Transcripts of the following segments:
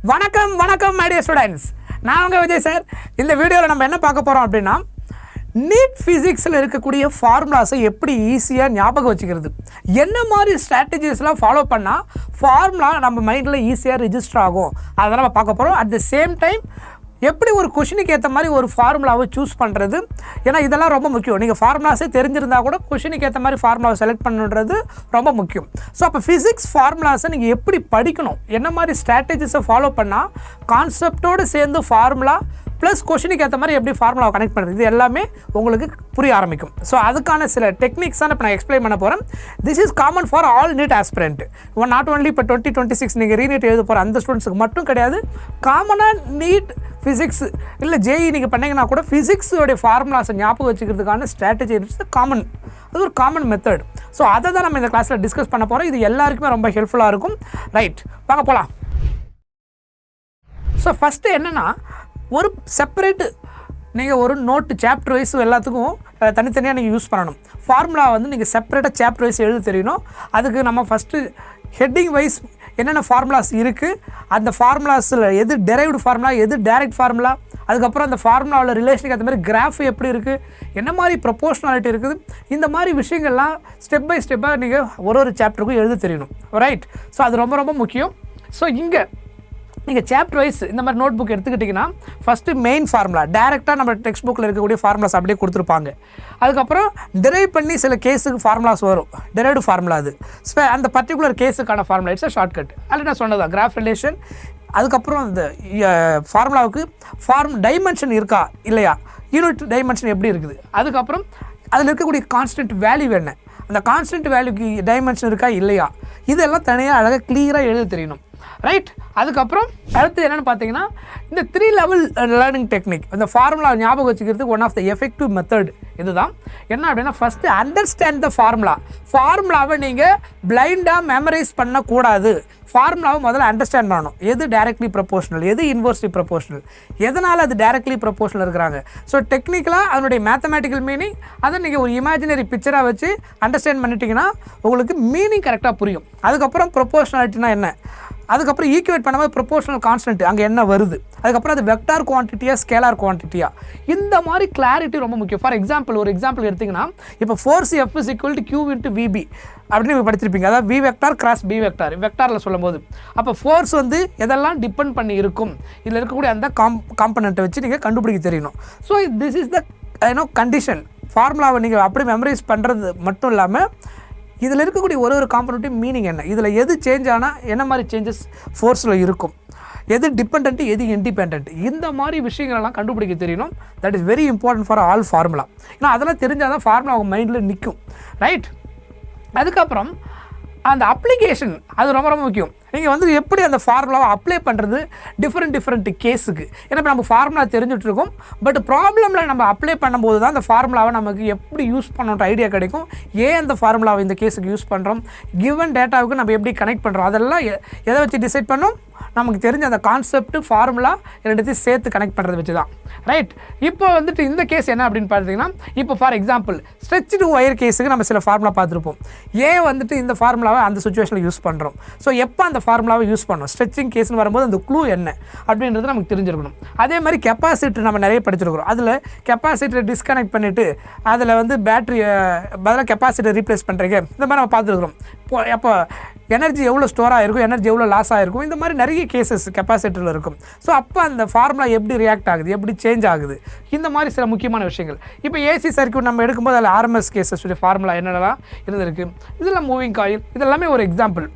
வணக்கம் வணக்கம் my dear students, நான் உங்கள் விஜய் சார். இந்த வீடியோவில் நம்ம என்ன பார்க்க போகிறோம் அப்படின்னா, நீட் ஃபிசிக்ஸில் இருக்கக்கூடிய ஃபார்முலாஸை எப்படி ஈஸியாக ஞாபகம் வச்சுக்கிறது, என்ன மாதிரி ஸ்ட்ராட்டஜிஸ்லாம் ஃபாலோ பண்ணால் ஃபார்முலா நம்ம மைண்டில் ஈஸியாக ரிஜிஸ்டர் ஆகும், அதெல்லாம் நம்ம பார்க்க போகிறோம். அட் த சேம் டைம் எப்படி ஒரு கொஷினுக்கு ஏற்ற மாதிரி ஒரு ஃபார்முலாவை சூஸ் பண்ணுறது, ஏன்னா இதெல்லாம் ரொம்ப முக்கியம். நீங்கள் ஃபார்முலாஸே தெரிஞ்சிருந்தால் கூட கொஷினுக்கு ஏற்ற மாதிரி ஃபார்முலாவை செலக்ட் பண்ணுறது ரொம்ப முக்கியம். ஸோ அப்போ ஃபிசிக்ஸ் ஃபார்முலாஸை நீங்கள் எப்படி படிக்கணும், என்ன மாதிரி ஸ்ட்ராட்டஜிஸை ஃபாலோ பண்ணால் கான்செப்டோடு சேர்ந்து ஃபார்முலா ப்ளஸ் கொஷினுக்கு ஏற்ற மாதிரி எப்படி ஃபார்முலாவை கனெக்ட் பண்ணுறது, இது எல்லாமே உங்களுக்கு புரிய ஆரம்பிக்கும். ஸோ அதுக்கான சில டெக்னிக்ஸ் தான் இப்போ நான் எக்ஸ்பிளைன் பண்ண போகிறேன். This is common for all need aspirant. Not only இப்போ 2026 நீங்கள் ரீநீட் எழுத போகிற அந்த ஸ்டூடெண்ட்ஸுக்கு மட்டும் கிடையாது. காமனாக நீட் ஃபிசிக்ஸ் இல்லை ஜேஇ நீங்கள் பண்ணிங்கன்னா கூட ஃபிசிக்ஸோடைய ஃபார்முலாஸை ஞாபகம் வச்சுக்கிறதுக்கான ஸ்ட்ராட்டஜி இட்ஸ் காமன், அது ஒரு காமன் மெத்தட். ஸோ அதை தான் நம்ம இந்த கிளாஸில் டிஸ்கஸ் பண்ண போகிறோம். இது எல்லாருக்குமே ரொம்ப ஹெல்ப்ஃபுல்லாக இருக்கும். ரைட், வாங்க போகலாம். ஸோ ஃபஸ்ட்டு என்னென்னா, ஒரு செப்பரேட்டு நீங்கள் ஒரு நோட்டு சாப்டர் வைஸ் எல்லாத்துக்கும் தனித்தனியாக நீங்கள் யூஸ் பண்ணணும். ஃபார்முலா வந்து நீங்கள் செப்பரேட்டாக சாப்டர் வைஸ் எழுத தெரியணும். அதுக்கு நம்ம ஃபஸ்ட்டு ஹெட்டிங் வைஸ் என்னென்ன ஃபார்முலாஸ் இருக்குது, அந்த ஃபார்முலாஸில் எது டெரைவ்டு ஃபார்முலா, எது டைரக்ட் ஃபார்முலா, அதுக்கப்புறம் அந்த ஃபார்முலாவில் ரிலேஷனுக்கு அந்த மாதிரி கிராஃப் எப்படி இருக்குது, என்ன மாதிரி ப்ரொபோஷனாலிட்டி இருக்குது, இந்த மாதிரி விஷயங்கள்லாம் ஸ்டெப் பை ஸ்டெப்பாக நீங்கள் ஒரு சாப்டருக்கும் எழுத தெரியணும். ரைட், ஸோ அது ரொம்ப ரொம்ப முக்கியம். ஸோ இங்கே நீங்கள் சாப்டர் வைஸ் இந்த மாதிரி நோட் புக் எடுத்துக்கிட்டிங்கன்னா ஃபஸ்ட்டு மெயின் ஃபார்முலா டேரெக்டாக நம்ம டெக்ஸ்ட் புக்கில் இருக்கக்கூடிய ஃபார்முலாஸ் அப்படியே கொடுத்துருப்பாங்க. அதுக்கப்புறம் டெரைவ் பண்ணி சில கேஸுக்கு ஃபார்முலாஸ் வரும், டெரைவ்டு ஃபார்முலா. அது அந்த பர்டிகுலர் கேஸுக்கான ஃபார்முலா இட்ஸ் ஷார்ட்கட். அதில் நான் சொன்னதான் கிராஃப் ரிலேஷன். அதுக்கப்புறம் இந்த ஃபார்முலாவுக்கு டைமென்ஷன் இருக்கா இல்லையா, யூனிட் டைமென்ஷன் எப்படி இருக்குது, அதுக்கப்புறம் அதில் இருக்கக்கூடிய கான்ஸ்டன்ட் வேல்யூ என்ன, அந்த கான்ஸ்டன்ட் வேல்யூக்கு டைமென்ஷன் இருக்கா இல்லையா, இதெல்லாம் தனியாக அழகாக கிளியராக எழுத தெரியணும். ரைட், அதுக்கப்புறம் அடுத்து என்னென்னு பார்த்தீங்கன்னா, இந்த 3 லெவல் லேர்னிங் டெக்னிக், இந்த ஃபார்முலா ஞாபகம் வச்சுக்கிறதுக்கு one of the effective method இதுதான். என்ன அப்படின்னா, ஃபஸ்ட்டு அண்டர்ஸ்டாண்ட் த ஃபார்முலாவை நீங்கள் பிளைண்டாக மெமரைஸ் பண்ணக்கூடாது. ஃபார்முலாவை முதல்ல அண்டர்ஸ்டாண்ட் பண்ணணும். எது டைரக்ட்லி ப்ரொபோஷனல், எது இன்வெர்ஸ்லி ப்ரொபோஷனல், எதனால் அது டைரக்ட்லி ப்ரொபோஷனல் இருக்கிறாங்க. ஸோ டெக்னிக்கலாக அதனுடைய மேத்தமேட்டிக்கல் மீனிங் அதை நீங்கள் ஒரு இமேஜினரி பிக்சராக வச்சு அண்டர்ஸ்டாண்ட் பண்ணிட்டீங்கன்னா உங்களுக்கு மீனிங் கரெக்டாக புரியும். அதுக்கப்புறம் ப்ரொபோஷனாலிட்டினா என்ன, அதுக்கப்புறம் ஈக்குவேட் பண்ணும்போது ப்ரொபோஷனல் கான்ஸ்டன்ட் அங்கே என்ன வருது, அதுக்கப்புறம் அது வெக்டார் குவான்டிட்டியா ஸ்கேலார் குவான்டிட்டியா, இந்த மாதிரி கிளாரிட்டி ரொம்ப முக்கியம். ஃபார் எக்ஸாம்பிள் ஒரு எக்ஸாம்பிள் எடுத்திங்கன்னா, இப்போ ஃபோர்ஸ் F = Q × VB அப்படின்னு நீங்கள் படிச்சிருப்பீங்க. அதாவது V vector cross B vector வெக்டாரில் சொல்லும் போது, அப்போ ஃபோர்ஸ் வந்து எதெல்லாம் டிபெண்ட் பண்ணி இருக்கும், இதில் இருக்கக்கூடிய அந்த காம்பனண்ட்டை வச்சு நீங்கள் கண்டுபிடிக்க தெரியணும். So this is the condition. ஃபார்முலாவை நீங்கள் அப்படி மெமரைஸ் பண்ணுறது மட்டும் இல்லாமல் இதில் இருக்கக்கூடிய ஒரு காம்பனண்ட்டும் மீனிங் என்ன, இதில் எது சேஞ்ச் ஆனால் என்ன மாதிரி சேஞ்சஸ் ஃபோர்ஸில் இருக்கும், எது டிபெண்ட் எது இண்டிபெண்ட், இந்த மாதிரி விஷயங்களெல்லாம் கண்டுபிடிக்க தெரியணும். That is very important for all formula. ஏன்னா அதெல்லாம் தெரிஞ்சால் தான் ஃபார்முலா அவங்க மைண்டில் நிற்கும். ரைட், அதுக்கப்புறம் அந்த அப்ளிகேஷன் அது ரொம்ப ரொம்ப முக்கியம். நீங்கள் வந்து எப்படி அந்த ஃபார்முலாவை அப்ளை பண்ணுறது டிஃப்ரெண்ட் கேஸுக்கு. ஏன்னா இப்போ நம்ம ஃபார்முலா தெரிஞ்சுட்ருக்கோம், பட் ப்ராப்ளமில் நம்ம அப்ளை பண்ணும்போது தான் அந்த ஃபார்முலாவை நமக்கு எப்படி யூஸ் பண்ணணுன்ற ஐடியா கிடைக்கும். ஏன் அந்த ஃபார்முலாவை இந்த கேஸுக்கு யூஸ் பண்ணுறோம், கிவன் டேட்டாவுக்கு நம்ம எப்படி கனெக்ட் பண்ணுறோம், அதெல்லாம் எதை வச்சு டிசைட் பண்ணோம், நமக்கு தெரிஞ்ச அந்த கான்செப்ட் ஃபார்முலா ரெண்டுத்தையும் சேர்த்து கனெக்ட் பண்ணுறதை வச்சு தான். ரைட், இப்போ வந்துட்டு இந்த கேஸ் என்ன அப்படின்னு பார்த்தீங்கன்னா, இப்போ ஃபார் எக்ஸாம்பிள் ஸ்ட்ரெச்டு ஒயர் கேஸுக்கு நம்ம சில ஃபார்முலா பார்த்துருப்போம். ஏன் வந்துட்டு இந்த ஃபார்முலாவை அந்த சுச்சுவேஷனில் யூஸ் பண்ணுறோம், ஸோ எப்போ அந்த ஃபார்முலாவை யூஸ் பண்ணணும், ஸ்ட்ரெச்சிங் கேஸ்னு வரும்போது அந்த க்ளூ என்ன அப்படின்றது நமக்கு தெரிஞ்சிருக்கணும். அதே மாதிரி கெப்பாசிட்டர் நம்ம நிறைய படிச்சிருக்கிறோம். அதில் கெப்பாசிட்டரை டிஸ்கனெக்ட் பண்ணிவிட்டு அதில் வந்து பேட்டரி பதிலாக கெப்பாசிட்டர் ரீப்ளேஸ் பண்ணுறீங்க, இந்த மாதிரி நம்ம பார்த்துருக்குறோம். அப்போ எனர்ஜி எவ்வளோ ஸ்டோர் ஆகிருக்கும், எனர்ஜி எவ்வளோ லாஸ் ஆகிருக்கும், இந்த மாதிரி நிறைய கேசஸ் கெப்பாசிட்டரில் இருக்கும். ஸோ அப்போ அந்த ஃபார்முலா எப்படி ரியாக்ட் ஆகுது, எப்படி சேஞ்ச் ஆகுது, இந்த மாதிரி சில முக்கியமான விஷயங்கள். இப்போ ஏசி சர்க்யூட் நம்ம எடுக்கும்போது அதில் RMS கேசஸ் ஃபார்முலா என்னென்னலாம் இருந்திருக்கு, இதெல்லாம் மூவிங் காயில், இதெல்லாமே ஒரு எக்ஸாம்பிள்.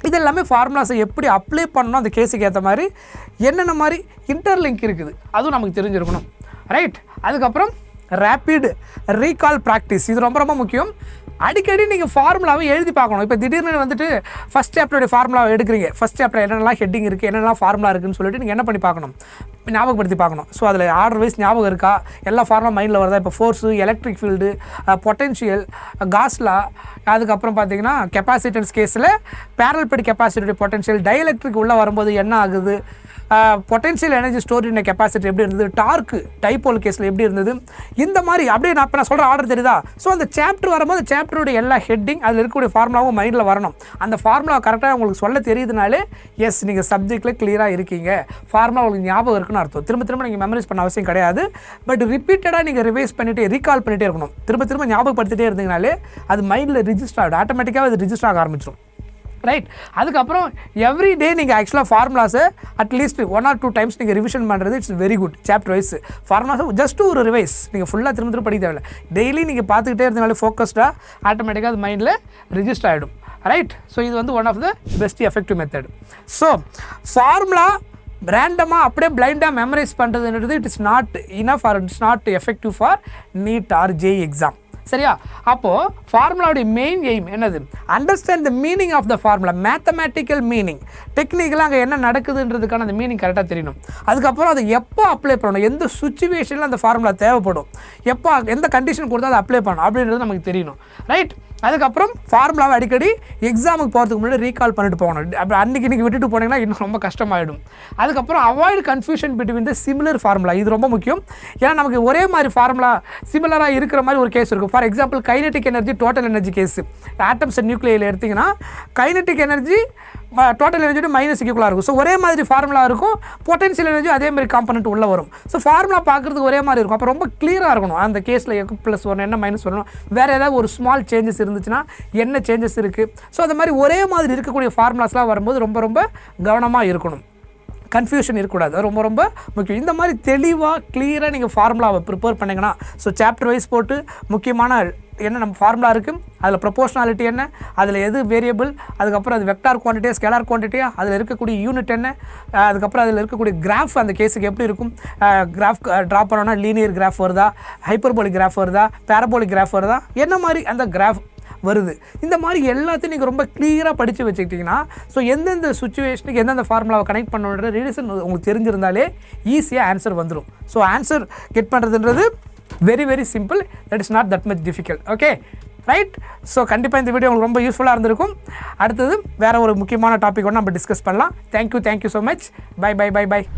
இதெல்லாமே ஃபார்முலாஸை எப்படி அப்ளை பண்ணணும், அந்த கேஸுக்கு ஏற்ற மாதிரி என்னென்ன மாதிரி இன்டர்லிங்க் இருக்குது அதுவும் நமக்கு தெரிஞ்சிருக்கணும். ரைட், அதுக்கப்புறம் ரேப்பிட் ரீகால் ப்ராக்டிஸ், இது ரொம்ப ரொம்ப முக்கியம். அடிக்கடி நீங்கள் ஃபார்முலாவை எழுதி பார்க்கணும். இப்போ திடீர்னு வந்துட்டு ஃபஸ்ட் சாப்டருடைய ஃபார்முலாவை எடுக்கிறீங்க, ஃபஸ்ட் சாப்டர் என்னென்னலாம் ஹெட்டிங் இருக்குது, என்னென்னலாம் ஃபார்முலா இருக்குதுன்னு சொல்லிட்டு நீங்கள் என்ன பண்ணி பார்க்கணும், ஞாபகப்படுத்தி பார்க்கணும். ஸோ அதில் ஆர்டர் வைஸ் ஞாபகம் இருக்கா, எல்லா ஃபார்முலா மைண்டில் வருதா. இப்போ ஃபோர்ஸு, எலக்ட்ரிக் ஃபீல்டு, பொட்டென்ஷியல், காஸ்லா, அதுக்கப்புறம் பார்த்தீங்கன்னா கெப்பாசிட்டன்ஸ் கேஸில் பேரல் பெட் கெப்பாசிட்டியுடைய பொட்டென்ஷியல், டைஎலக்ட்ரிக் உள்ளே வரும்போது என்ன ஆகுது, பொட்டன்ஷியல் எனர்ஜி ஸ்டோரேஜ் கெப்பாசிட்டி எப்படி இருந்தது, டார்க்கு டைபோல் கேஸில் எப்படி இருந்தது, இந்த மாதிரி அப்படியே நான் சொல்கிற ஆர்டர் தெரியுதா. ஸோ அந்த சாப்டர் வரும்போது சாப்டருடைய எல்லா ஹெட்டிங் அதில் இருக்கக்கூடிய ஃபார்முலாவும் மைண்டில் வரணும். அந்த ஃபார்முலா கரெக்டாக உங்களுக்கு சொல்ல தெரியுதுனாலே எஸ் நீங்கள் சப்ஜெக்டில் கிளியராக இருக்கீங்க, ஃபார்முலா உங்களுக்கு ஞாபகம் இருக்குன்னு அர்த்தம். திரும்ப திரும்ப நீங்கள் மெமரைஸ் பண்ண அவசியம் கிடையாது. பட் ரிப்பீட்டடாக நீங்கள் ரிவைஸ் பண்ணிவிட்டு ரீகால் பண்ணிகிட்டே இருக்கணும். திரும்ப திரும்ப ஞாபகப்படுத்திட்டே இருந்தீங்கனாலே அது மைண்டில் ரிஜிஸ்டர் ஆகிடும், ஆட்டோமேட்டிக்காக அது ரிஜிஸ்டர் ஆக ஆரம்பிச்சிடும். ரைட். அதுக்கப்புறம் எவ்ரி டே நீங்கள் ஆக்சுவலாக ஃபார்முலாஸை அட்லீஸ்ட் 1 or 2 டைம்ஸ் நீங்கள் ரிவிஷன் பண்ணுறது it's very good. Chapter wise ஃபார்முலாஸை ஜஸ்ட் ஒரு ரிவைஸ், நீங்கள் ஃபுல்லாக திரும்ப திரும்ப படிக்க தேவையில்லை. டெய்லி நீங்கள் பார்த்துக்கிட்டே இருந்தனாலே ஃபோக்கஸ்டாக ஆட்டோமேட்டிக்காக அது மைண்டில் ரிஜிஸ்டர் ஆகிடும். ரைட். ஸோ இது வந்து one of the best effective method. So formula ரேண்டமாக அப்படியே பிளைண்டாக மெமரைஸ் பண்ணுறதுன்றது it is not enough or it's not effective for NEET or JEE exam. சரியா? அப்போது ஃபார்முலாவுடைய மெயின் எய்ம் என்னது? Understand the meaning of the formula, mathematical meaning. டெக்னிக்கலாக அங்கே என்ன நடக்குதுன்றதுக்கான அந்த மீனிங் கரெக்டாக தெரியணும். அதுக்கப்புறம் அதை எப்போ அப்ளை பண்ணணும், எந்த சுச்சுவேஷனில் அந்த ஃபார்முலா தேவைப்படும், எப்போ எந்த கண்டிஷன் கொடுத்தா அதை அப்ளை பண்ணணும் அப்படின்றது நமக்கு தெரியணும். ரைட். அதுக்கப்புறம் ஃபார்முலாவை அடிக்கடி எக்ஸாமுக்கு போகிறதுக்கு முன்னாடி ரீகால் பண்ணிட்டு போகணும். அப்படி அன்றைக்கி விட்டுட்டு போனீங்கன்னா இன்னும் ரொம்ப கஷ்டமாயிடும். அதுக்கப்புறம் avoid confusion between the similar formula. இது ரொம்ப முக்கியம். ஏன்னா நமக்கு ஒரே மாதிரி ஃபார்முலா சிமிலராக இருக்கிற மாதிரி ஒரு கேஸ் இருக்கும். For example kinetic energy total energy gas atoms and நியூக்ளியில் எடுத்திங்கன்னா kinetic energy total energy minus ஈக்குவலாக இருக்கும். ஸோ ஒரே மாதிரி ஃபார்முலா இருக்கும். பொட்டன்ஷியல் எனர்ஜி அதே மாதிரி காம்பனண்ட் உள்ளே வரும். ஸோ ஃபார்முலா பார்க்குறதுக்கு ஒரே மாதிரி இருக்கும். அப்போ ரொம்ப கிளியராக இருக்கணும். அந்த கேஸில் +1 என்ன -1 வரணும், வேறு ஏதாவது ஒரு ஸ்மால் சேஞ்சஸ் இருந்துச்சுன்னா என்ன சேஞ்சஸ் இருக்குது. ஸோ அந்த மாதிரி ஒரே மாதிரி இருக்கக்கூடிய ஃபார்முலாஸ்லாம் வரும்போது ரொம்ப ரொம்ப கவனமாக இருக்கணும். கன்ஃபியூஷன் இருக்கக்கூடாது. அது ரொம்ப ரொம்ப முக்கியம். இந்த மாதிரி தெளிவாக கிளியராக நீங்கள் ஃபார்முலாவை ப்ரிப்பேர் பண்ணிங்கன்னா ஸோ சாப்டர் வைஸ் போட்டு முக்கியமான என்ன நம்ம ஃபார்முலா இருக்குது, அதில் ப்ரொபோஷனாலிட்டி என்ன, அதில் எது வேரியபிள், அதுக்கப்புறம் அது வெக்டார் குவான்டிட்டியா ஸ்கேலார் குவான்டிட்டியா, அதில் இருக்கக்கூடிய யூனிட் என்ன, அதுக்கப்புறம் அதில் இருக்கக்கூடிய கிராஃப் அந்த கேஸுக்கு எப்படி இருக்கும், கிராஃப் ட்ரா பண்ணோன்னா லீனியர் கிராஃப் வருதா, ஹைப்பர்போலிக் கிராஃப் வருதா, பேரபோலிக் கிராஃப் வருதா, என்ன மாதிரி அந்த கிராஃப் வருது. இந்த மாதிரி எல்லாத்தையும் நீங்கள் ரொம்ப கிளியராக படித்து வச்சுக்கிட்டிங்கன்னா ஸோ எந்தெந்த சுச்சுவேஷனுக்கு எந்தெந்த ஃபார்முலாவை கனெக்ட் பண்ணணுன்ற ரீசன் உங்களுக்கு தெரிஞ்சிருந்தாலே ஈஸியாக ஆன்சர் வந்துடும். ஸோ ஆன்சர் கெட் பண்ணுறதுன்றது very very simple. That is not that much difficult. Okay right. So கண்டிப்பாக இந்த வீடியோ உங்களுக்கு ரொம்ப யூஸ்ஃபுல்லாக இருந்திருக்கும். அடுத்தது வேறு ஒரு முக்கியமான டாபிக் ஒன்று நம்ம டிஸ்கஸ் பண்ணலாம். Thank you so much. பை.